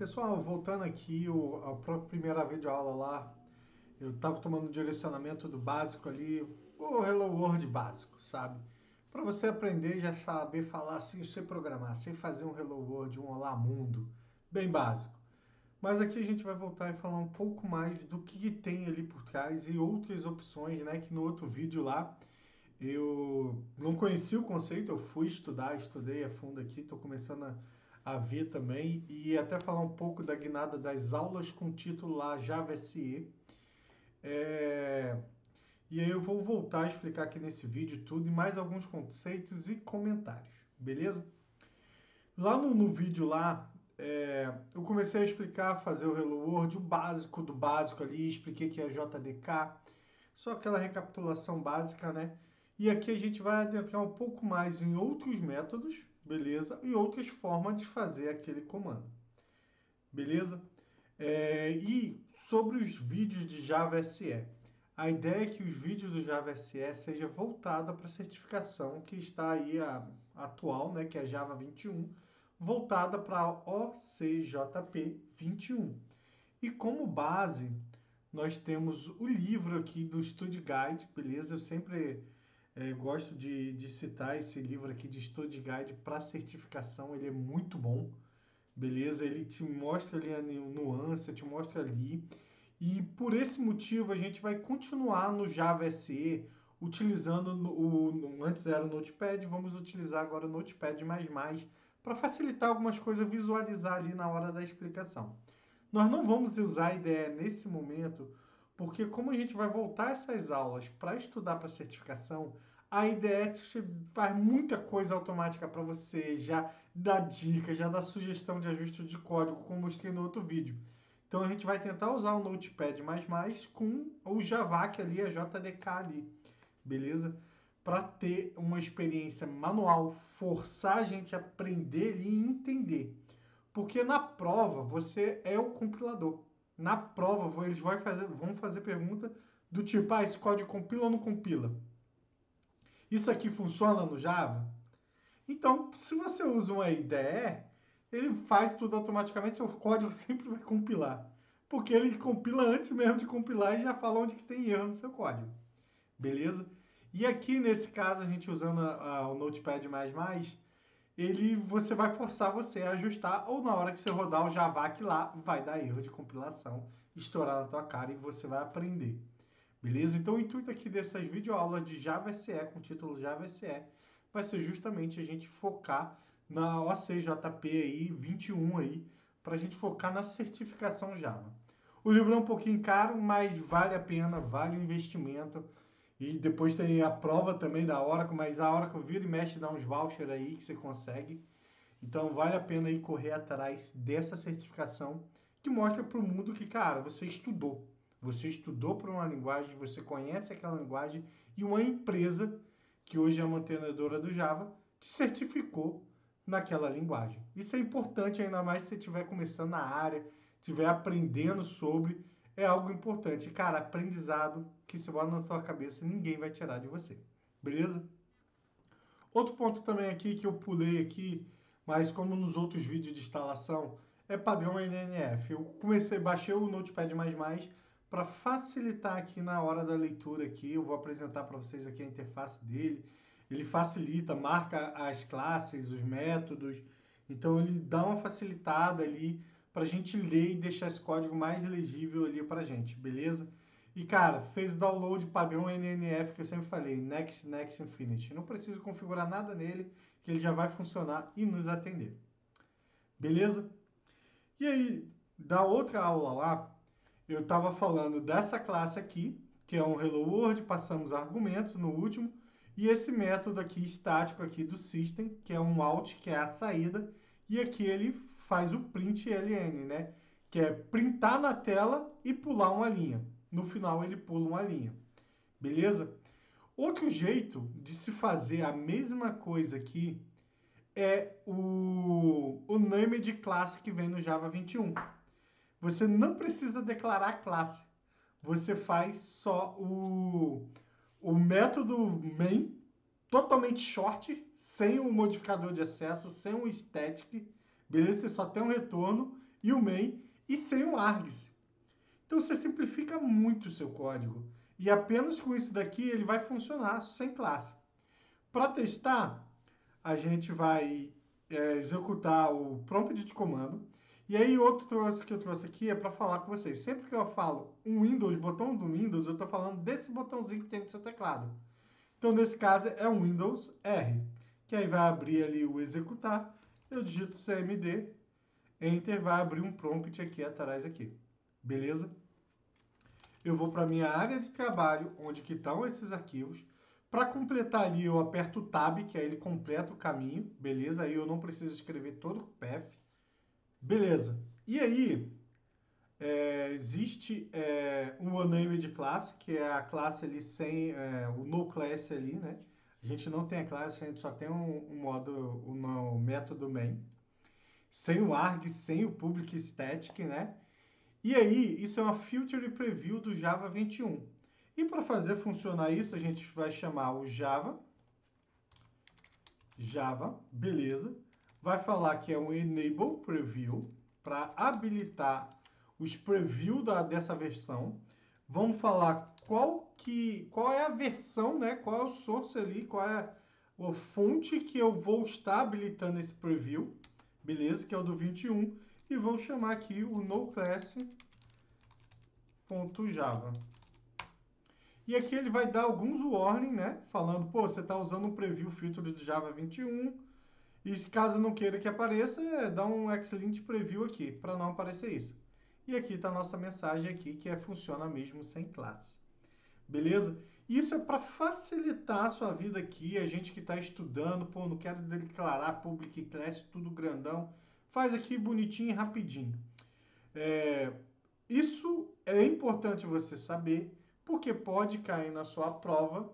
Pessoal, voltando aqui a primeira videoaula lá, eu estava tomando um direcionamento do básico ali, o Hello World básico, sabe? Para você aprender e já saber falar assim, sem programar, sem fazer um Hello World, um Olá Mundo, bem básico. Mas aqui a gente vai voltar e falar um pouco mais do que tem ali por trás e outras opções, né? Que no outro vídeo lá eu não conhecia o conceito, eu fui estudar, estudei a fundo aqui, estou começando a ver também e até falar um pouco da guinada das aulas com o título lá Java SE. É, E aí eu vou voltar a explicar aqui nesse vídeo tudo e mais alguns conceitos e comentários, beleza? Lá no vídeo lá, eu comecei a explicar, fazer o Hello World, o básico do básico ali, expliquei que é JDK, só aquela recapitulação básica, né? E aqui a gente vai adentrar um pouco mais em outros métodos, beleza? E outras formas de fazer aquele comando, beleza? E sobre os vídeos de Java SE. A ideia é que os vídeos do Java SE seja voltada para a certificação que está aí atual, né, que é Java 21, voltada para a OCJP 21. E como base, nós temos o livro aqui do Study Guide, beleza? Eu sempre gosto de citar esse livro aqui de Study Guide para certificação, ele é muito bom, beleza? Ele te mostra ali a nuance, te mostra ali. E por esse motivo a gente vai continuar no Java SE utilizando antes era o Notepad, vamos utilizar agora o Notepad++ para facilitar algumas coisas, visualizar ali na hora da explicação. Nós não vamos usar a IDE nesse momento, porque como a gente vai voltar essas aulas para estudar para certificação, a IDE faz muita coisa automática para você, já dá dica, já dá sugestão de ajuste de código, como mostrei no outro vídeo. Então a gente vai tentar usar o Notepad++ com o Javac ali, a JDK ali, beleza? Para ter uma experiência manual, forçar a gente a aprender e entender. Porque na prova você é o compilador. Na prova eles vão fazer pergunta do tipo, esse código compila ou não compila? Isso aqui funciona no Java? Então, se você usa uma IDE, ele faz tudo automaticamente, seu código sempre vai compilar. Porque ele compila antes mesmo de compilar e já fala onde que tem erro no seu código. Beleza? E aqui, nesse caso, a gente usando o Notepad++, você vai forçar você a ajustar, ou na hora que você rodar o Javac lá, vai dar erro de compilação, estourar na tua cara e você vai aprender. Beleza? Então o intuito aqui dessas videoaulas de Java SE, com o título Java SE, vai ser justamente a gente focar na OCJP aí, 21 aí, para a gente focar na certificação Java. O livro é um pouquinho caro, mas vale a pena, vale o investimento. E depois tem a prova também da Oracle, mas a Oracle vira e mexe, dá uns vouchers aí que você consegue. Então vale a pena aí correr atrás dessa certificação que mostra para o mundo que, cara, você estudou. Você estudou por uma linguagem, você conhece aquela linguagem e uma empresa, que hoje é a mantenedora do Java, te certificou naquela linguagem. Isso é importante, ainda mais se você estiver começando na área, estiver aprendendo sobre, é algo importante. Cara, aprendizado que se bota na sua cabeça, ninguém vai tirar de você. Beleza? Outro ponto também aqui que eu pulei aqui, mas como nos outros vídeos de instalação, é padrão NNF. Eu baixei o Notepad++ para facilitar aqui na hora da leitura aqui. Eu vou apresentar para vocês aqui a interface dele. Ele facilita, marca as classes, os métodos. Então ele dá uma facilitada ali para a gente ler e deixar esse código mais legível ali para a gente, beleza? E, cara, fez o download padrão NNF que eu sempre falei, Next, Next, Infinity. Não preciso configurar nada nele, que ele já vai funcionar e nos atender. Beleza? E aí, da outra aula lá, eu estava falando dessa classe aqui, que é um Hello World, passamos argumentos no último, e esse método aqui, estático aqui do System, que é um out, que é a saída, e aqui ele faz o print ln, né? Que é printar na tela e pular uma linha. No final ele pula uma linha. Beleza? Outro jeito de se fazer a mesma coisa aqui é o name de classe que vem no Java 21. Você não precisa declarar classe. Você faz só o método main, totalmente short, sem um modificador de acesso, sem um static, beleza? Você só tem um retorno e o main, e sem o args. Então você simplifica muito o seu código. E apenas com isso daqui ele vai funcionar sem classe. Para testar, a gente vai executar o prompt de comando. E aí outro que eu trouxe aqui é para falar com vocês. Sempre que eu falo um Windows, botão do Windows, eu estou falando desse botãozinho que tem no seu teclado. Então, nesse caso, é um Windows R, que aí vai abrir ali o executar. Eu digito CMD, Enter, vai abrir um prompt aqui atrás aqui. Beleza? Eu vou para a minha área de trabalho, onde que estão esses arquivos. Para completar ali, eu aperto o Tab, que aí ele completa o caminho, beleza? Aí eu não preciso escrever todo o path. Beleza. E aí, existe um OneNamed class, que é a classe ali sem o noClass ali, né? A gente não tem a classe, a gente só tem um método main, sem o arg, sem o public static, né? E aí, isso é uma filter preview do Java 21. E para fazer funcionar isso, a gente vai chamar o Java, beleza. Vai falar que é um enable preview para habilitar os preview dessa versão. Vamos falar qual é a versão, né? Qual é o source ali, qual é a fonte que eu vou estar habilitando esse preview, beleza? Que é o do 21. E vou chamar aqui o noclass.java. E aqui ele vai dar alguns warning, né? Falando, pô, você está usando um preview filtro do Java 21. E caso não queira que apareça, dá um Xlint preview aqui, para não aparecer isso. E aqui está a nossa mensagem aqui, que funciona mesmo sem classe. Beleza? Isso é para facilitar a sua vida aqui, a gente que está estudando, pô, não quero declarar public class, tudo grandão. Faz aqui bonitinho e rapidinho. Isso é importante você saber, porque pode cair na sua prova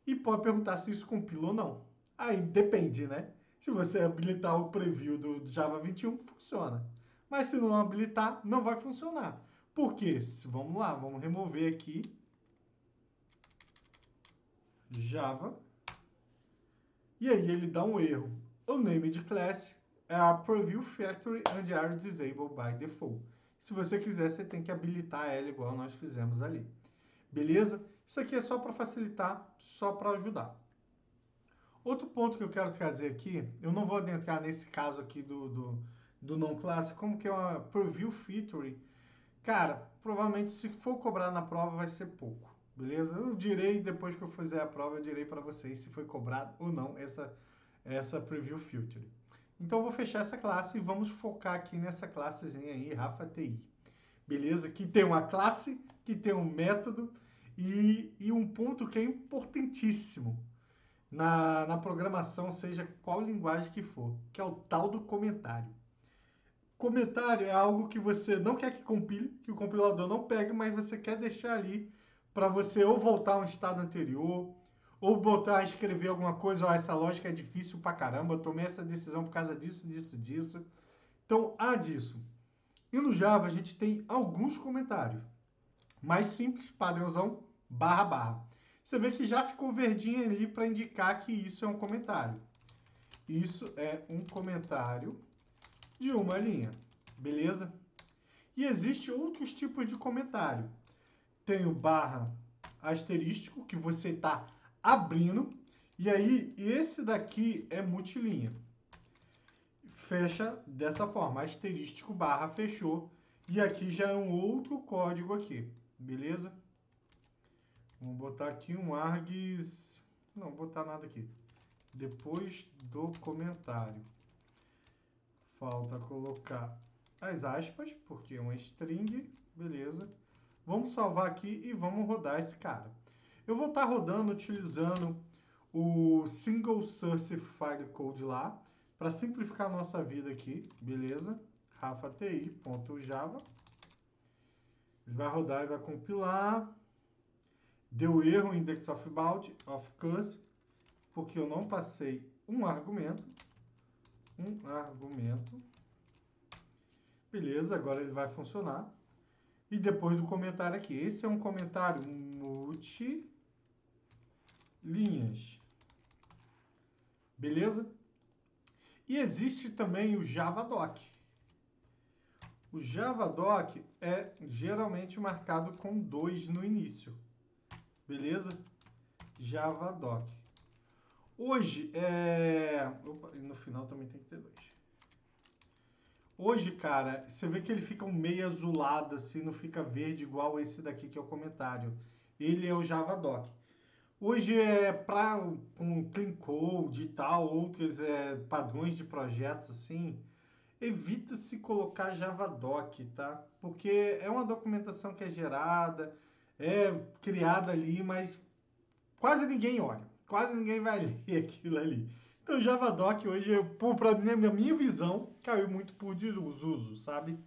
e pode perguntar se isso compila ou não. Aí depende, né? Se você habilitar o preview do Java 21, funciona. Mas se não habilitar, não vai funcionar. Por quê? Vamos lá, vamos remover aqui Java. E aí ele dá um erro. O name de class é a preview factory and are disabled by default. Se você quiser, você tem que habilitar ela igual nós fizemos ali. Beleza? Isso aqui é só para facilitar, só para ajudar. Outro ponto que eu quero trazer aqui, eu não vou adentrar nesse caso aqui do non-class, como que é uma preview feature. Cara, provavelmente se for cobrar na prova vai ser pouco, beleza? Eu direi, depois que eu fizer a prova, eu direi para vocês se foi cobrado ou não essa preview feature. Então eu vou fechar essa classe e vamos focar aqui nessa classezinha aí, Rafa TI. Beleza? Que tem uma classe, que tem um método e um ponto que é importantíssimo na programação, seja qual linguagem que for, que é o tal do comentário. Comentário é algo que você não quer que compile, que o compilador não pegue, mas você quer deixar ali para você ou voltar a um estado anterior, ou botar a escrever alguma coisa, ó, essa lógica é difícil pra caramba, eu tomei essa decisão por causa disso, disso, disso. Então, há disso. E no Java a gente tem alguns comentários. Mais simples, padrãozão, barra, barra. Você vê que já ficou verdinho ali para indicar que isso é um comentário. Isso é um comentário de uma linha, beleza? E existe outros tipos de comentário. Tem o barra asterístico, que você está abrindo, e aí esse daqui é multilinha. Fecha dessa forma, asterístico barra fechou, e aqui já é um outro código aqui, beleza? Vamos botar aqui um args, não vou botar nada aqui. Depois do comentário, falta colocar as aspas, porque é uma string, beleza. Vamos salvar aqui e vamos rodar esse cara. Eu vou estar rodando utilizando o single source file code lá, para simplificar a nossa vida aqui, beleza? rafati.java. Ele vai rodar e vai compilar. Deu erro index of bound of curse, porque eu não passei um argumento. Beleza, agora ele vai funcionar. E depois do comentário aqui. Esse é um comentário multi linhas. Beleza? E existe também o Javadoc. O Javadoc é geralmente marcado com 2 no início, beleza? Javadoc. Hoje, Opa, no final também tem que ter 2. Hoje, cara, você vê que ele fica um meio azulado, assim, não fica verde igual esse daqui que é o comentário. Ele é o Javadoc. Hoje para com Clean Code e tal, outros padrões de projetos assim, evita-se colocar Javadoc, tá? Porque é uma documentação que é gerada, é criada ali, mas quase ninguém olha, quase ninguém vai ler aquilo ali. Então, Javadoc hoje, na minha visão, caiu muito por desuso, sabe?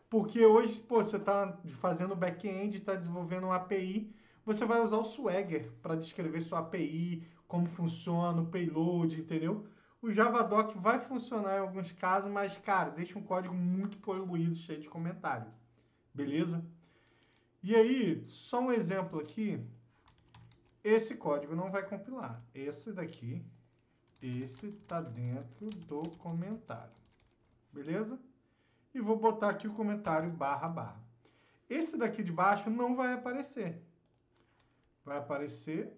Porque hoje, pô, você está fazendo back-end, está desenvolvendo uma API, você vai usar o Swagger para descrever sua API, como funciona o payload, entendeu? O Javadoc vai funcionar em alguns casos, mas, cara, deixa um código muito poluído, cheio de comentário. Beleza? E aí, só um exemplo aqui. Esse código não vai compilar. Esse daqui, esse está dentro do comentário. Beleza? E vou botar aqui o comentário barra barra. Esse daqui de baixo não vai aparecer. Vai aparecer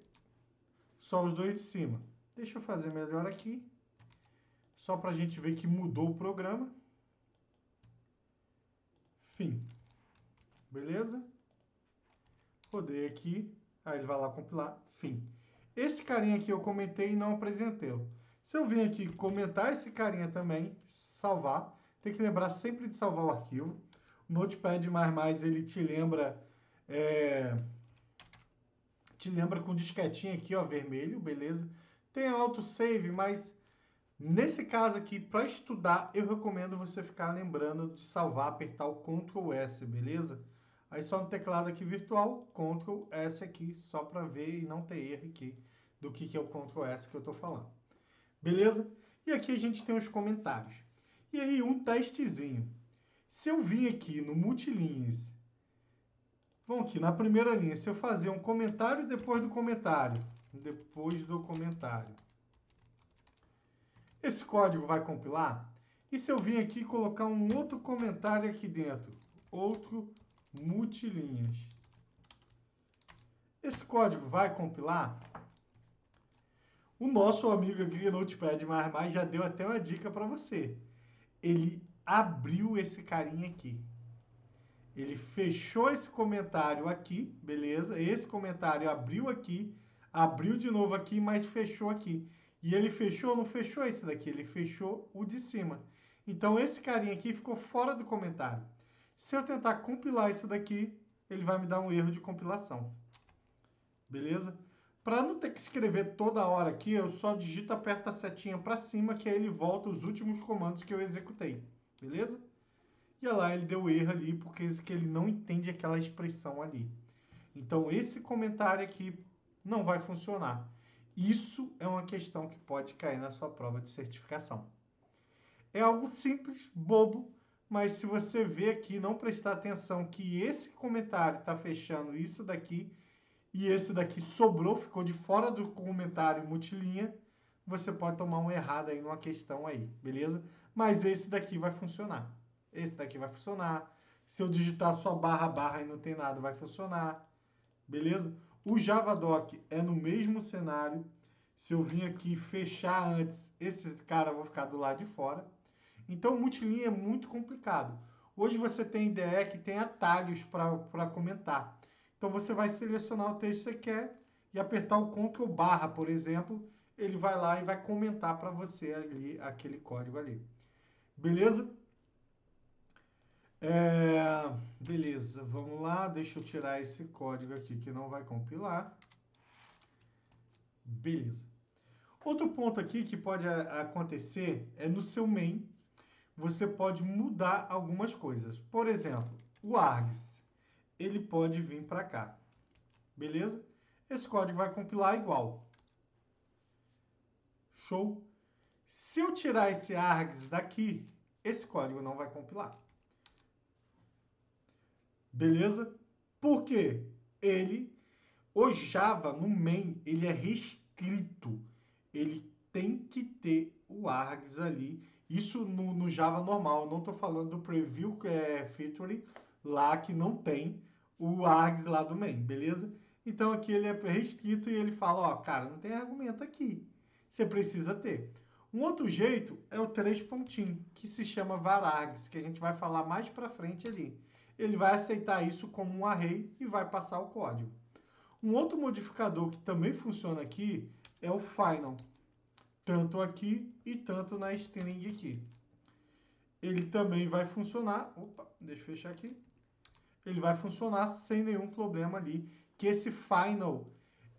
só os dois de cima. Deixa eu fazer melhor aqui. Só para a gente ver que mudou o programa. Fim. Beleza? Rodei aqui. Aí ele vai lá compilar. Fim. Esse carinha aqui eu comentei e não apresentei. Se eu vir aqui comentar esse carinha também, salvar, tem que lembrar sempre de salvar o arquivo. O Notepad++, ele te lembra com disquetinho aqui, ó, vermelho, beleza? Tem autosave, mas nesse caso aqui, para estudar, eu recomendo você ficar lembrando de salvar, apertar o Ctrl S, beleza? Aí só no teclado aqui virtual, Ctrl S aqui, só para ver e não ter erro aqui do que é o Ctrl S que eu estou falando. Beleza? E aqui a gente tem os comentários. E aí, um testezinho. Se eu vir aqui no multilinhas, vamos aqui na primeira linha, se eu fazer um comentário depois do comentário, esse código vai compilar? E se eu vir aqui e colocar um outro comentário aqui dentro, outro multilinhas, esse código vai compilar? O nosso amigo aqui, Notepad++, já deu até uma dica para você. Ele abriu esse carinha aqui. Ele fechou esse comentário aqui, beleza? Esse comentário abriu aqui, abriu de novo aqui, mas fechou aqui. E ele fechou, não fechou esse daqui, ele fechou o de cima. Então, esse carinha aqui ficou fora do comentário. Se eu tentar compilar isso daqui, ele vai me dar um erro de compilação. Beleza? Para não ter que escrever toda hora aqui, eu só digito, aperto a setinha para cima, que aí ele volta os últimos comandos que eu executei. Beleza? E lá ele deu erro ali, porque ele não entende aquela expressão ali. Então, esse comentário aqui não vai funcionar. Isso é uma questão que pode cair na sua prova de certificação. É algo simples, bobo, mas se você ver aqui, não prestar atenção que esse comentário está fechando isso daqui, e esse daqui sobrou, ficou de fora do comentário multilinha, você pode tomar uma errada aí numa questão aí, beleza? Mas esse daqui vai funcionar. Esse daqui vai funcionar. Se eu digitar só barra barra e não tem nada, vai funcionar. Beleza? O Javadoc é no mesmo cenário. Se eu vir aqui fechar antes, esses caras vão ficar do lado de fora. Então, multilinha é muito complicado. Hoje você tem IDE que tem atalhos para comentar. Então, você vai selecionar o texto que você quer e apertar o Ctrl barra, por exemplo, ele vai lá e vai comentar para você ali, aquele código ali. Beleza? Beleza, vamos lá, deixa eu tirar esse código aqui que não vai compilar. Beleza. Outro ponto aqui que pode acontecer é no seu main, você pode mudar algumas coisas. Por exemplo, o args, ele pode vir para cá. Beleza? Esse código vai compilar igual. Show? Se eu tirar esse args daqui, esse código não vai compilar. Beleza? Por quê? O Java, no main, ele é restrito. Ele tem que ter o args ali Isso no Java normal, não estou falando do Preview Feature lá que não tem o args lá do main, beleza? Então aqui ele é restrito e ele fala, ó, cara, não tem argumento aqui. Você precisa ter. Um outro jeito é o 3 pontinho, que se chama varargs, que a gente vai falar mais para frente ali. Ele vai aceitar isso como um array e vai passar o código. Um outro modificador que também funciona aqui é o final, tanto aqui e tanto na string aqui. Ele também vai funcionar, opa, deixa eu fechar aqui. Ele vai funcionar sem nenhum problema ali, que esse final,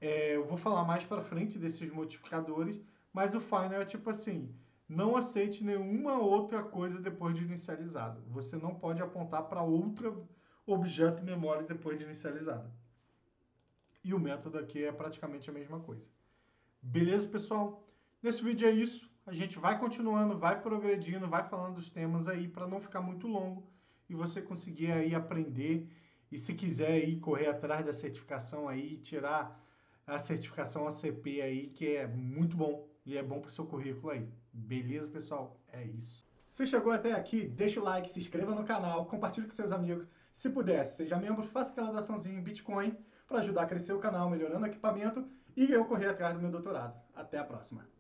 eu vou falar mais para frente desses modificadores, mas o final é tipo assim, não aceite nenhuma outra coisa depois de inicializado. Você não pode apontar para outro objeto memória depois de inicializado. E o método aqui é praticamente a mesma coisa. Beleza, pessoal? Nesse vídeo é isso. A gente vai continuando, vai progredindo, vai falando dos temas aí para não ficar muito longo e você conseguir aí aprender. E se quiser aí correr atrás da certificação aí, tirar a certificação ACP aí, que é muito bom e é bom para o seu currículo aí. Beleza, pessoal? É isso. Se chegou até aqui, deixa o like, se inscreva no canal, compartilhe com seus amigos. Se puder, seja membro, faça aquela doaçãozinha em Bitcoin para ajudar a crescer o canal, melhorando o equipamento e eu correr atrás do meu doutorado. Até a próxima!